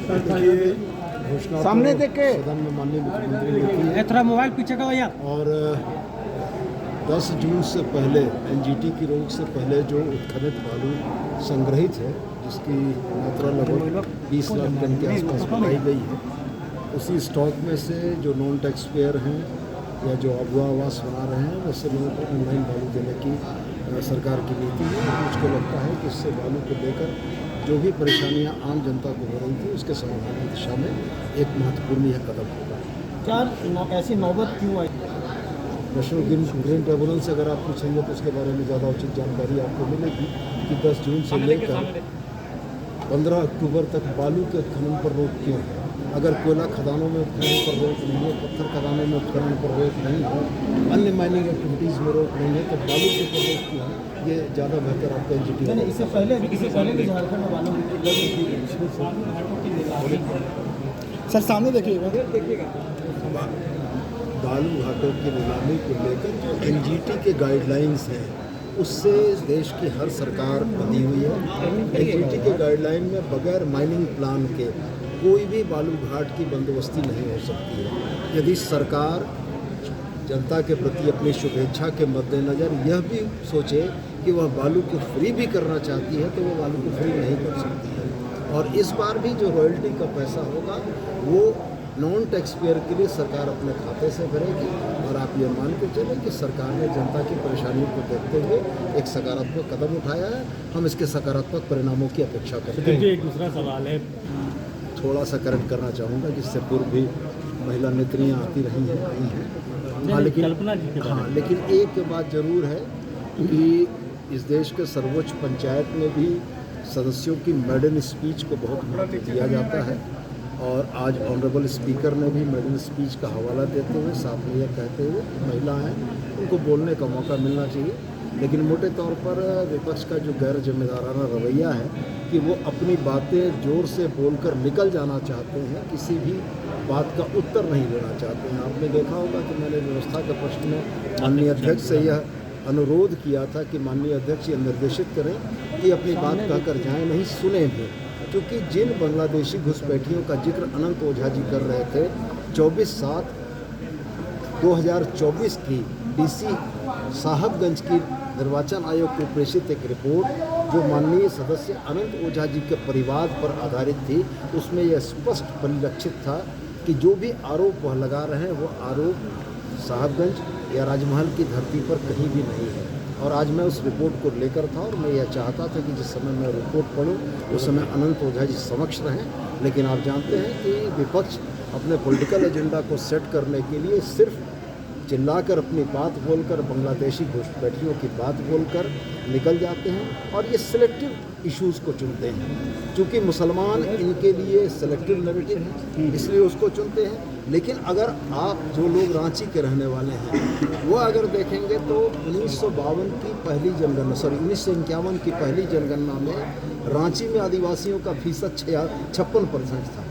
देखिए, घोषणा सामने देख के सदन में माननीय मुख्यमंत्री ने की है थोड़ा मोबाइल पीछे का भैया। और 10 जून से पहले एनजीटी की रोक से पहले जो उत्खनन बालू संग्रहित है, जिसकी मात्रा लगभग 20 लाख टन के आसपास बताई गई है, उसी स्टॉक में से जो नॉन टैक्स पेयर हैं या जो अगवा आवास बना रहे हैं, वैसे लोगों को ऑनलाइन बालू देने की सरकार की नीति है। मुझको लगता है कि इससे बालू को लेकर जो भी परेशानियां आम जनता को हो रही थी, उसके समाधान की दिशा में एक महत्वपूर्ण यह कदम होगा। क्या ऐसी नौबत क्यों आई? नेशनल ग्रीन ट्रिब्यूनल से अगर आप पूछेंगे तो उसके बारे में ज़्यादा उचित जानकारी आपको मिलेगी कि 10 जून से लेकर 15 अक्टूबर तक बालू के उत्खनन पर रोक क्यों है। अगर कोयला खदानों में उत्खनन पर रोक नहीं है, पत्थर खदानों में उत्खनन पर रोक नहीं है, अन्य माइनिंग एक्टिविटीज़ में रोक नहीं है, तो बालू के ऊपर रोक क्यों है, ये ज़्यादा बेहतर आपका एनजीटी है। इससे पहले भी झारखंड में बालू सर सामने देखिएगा। बालू घाटों की नीलामी को लेकर जो एनजीटी के गाइडलाइंस हैं, उससे देश की हर सरकार बंधी हुई है। एनजीटी के गाइडलाइन में बगैर माइनिंग प्लान के कोई भी बालू घाट की बंदोबस्ती नहीं हो सकती है। यदि सरकार जनता के प्रति अपनी शुभेच्छा के मद्देनज़र यह भी सोचे कि वह बालू को फ्री भी करना चाहती है, तो वह बालू को फ्री नहीं कर सकती है। और इस बार भी जो रॉयल्टी का पैसा होगा वो नॉन टैक्स पेयर के लिए सरकार अपने खाते से भरेगी। और आप ये मान के चलें कि सरकार ने जनता की परेशानियों को देखते हुए एक सकारात्मक कदम उठाया है। हम इसके सकारात्मक परिणामों की अपेक्षा करते हैं। एक दूसरा सवाल है, थोड़ा सा करेक्ट करना चाहूँगा, जिससे पूर्व भी महिला नेत्रियाँ आती रही हैं, आई हैं। हाँ, लेकिन एक बात ज़रूर है कि इस देश के सर्वोच्च पंचायत में भी सदस्यों की मेडन स्पीच को बहुत महत्व दिया जाता है। और आज ऑनरेबल स्पीकर ने भी मेडन स्पीच का हवाला देते हुए साफ में यह कहते हुए महिला हैं, उनको बोलने का मौका मिलना चाहिए। लेकिन मोटे तौर पर विपक्ष का जो गैर जिम्मेदाराना रवैया है कि वो अपनी बातें ज़ोर से बोलकर निकल जाना चाहते हैं, किसी भी बात का उत्तर नहीं देना चाहते हैं। आपने देखा होगा कि मैंने व्यवस्था के प्रश्न में माननीय अध्यक्ष से यह अनुरोध किया था कि माननीय अध्यक्ष ये निर्देशित करें कि अपनी बात कहकर जाएं, नहीं सुने भी। क्योंकि जिन बांग्लादेशी घुसपैठियों का जिक्र अनंत ओझा जी कर रहे थे, 24/7/2024 की डीसी साहबगंज की निर्वाचन आयोग को प्रेषित एक रिपोर्ट जो माननीय सदस्य अनंत ओझा जी के परिवार पर आधारित थी, उसमें यह स्पष्ट परिलक्षित था कि जो भी आरोप वह लगा रहे हैं वो आरोप साहबगंज या राजमहल की धरती पर कहीं भी नहीं है। और आज मैं उस रिपोर्ट को लेकर था और मैं यह चाहता था कि जिस समय मैं रिपोर्ट पढ़ूं उस समय अनंत ओझा जी समक्ष रहें। लेकिन आप जानते हैं कि विपक्ष अपने पॉलिटिकल एजेंडा को सेट करने के लिए सिर्फ चिल्लाकर अपनी बात बोलकर, बांग्लादेशी घुसपैठियों की बात बोलकर निकल जाते हैं और ये सिलेक्टिव इश्यूज़ को चुनते हैं। क्योंकि मुसलमान इनके लिए सिलेक्टिव नैरेटिव है, इसलिए उसको चुनते हैं। लेकिन अगर आप जो लोग रांची के रहने वाले हैं वो अगर देखेंगे तो 1952 की पहली जनगणना 1951 की पहली जनगणना में रांची में आदिवासियों का फीसद 56% था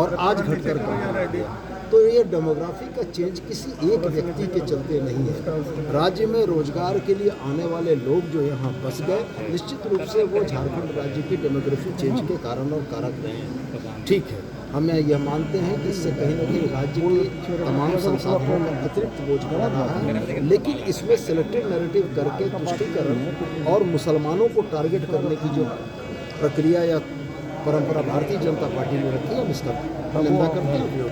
और आज घटकर कम हो गया। तो ये डेमोग्राफी का चेंज किसी एक व्यक्ति के चलते नहीं है। राज्य में रोजगार के लिए आने वाले लोग जो यहाँ बस गए, निश्चित रूप से वो झारखंड राज्य की डेमोग्राफी चेंज के कारण और कारक रहे हैं। ठीक है, हम यह मानते हैं कि इससे कहीं ना कहीं राज्य के तमाम संसाधनों का अतिरिक्त बोझ पड़ रहा है, लेकिन इसमें सिलेक्टिव नैरेटिव करके तुष्टीकरण और मुसलमानों को टारगेट करने की जो प्रक्रिया या परंपरा भारतीय जनता पार्टी ने रखी है, हम इसका निंदा करते हैं।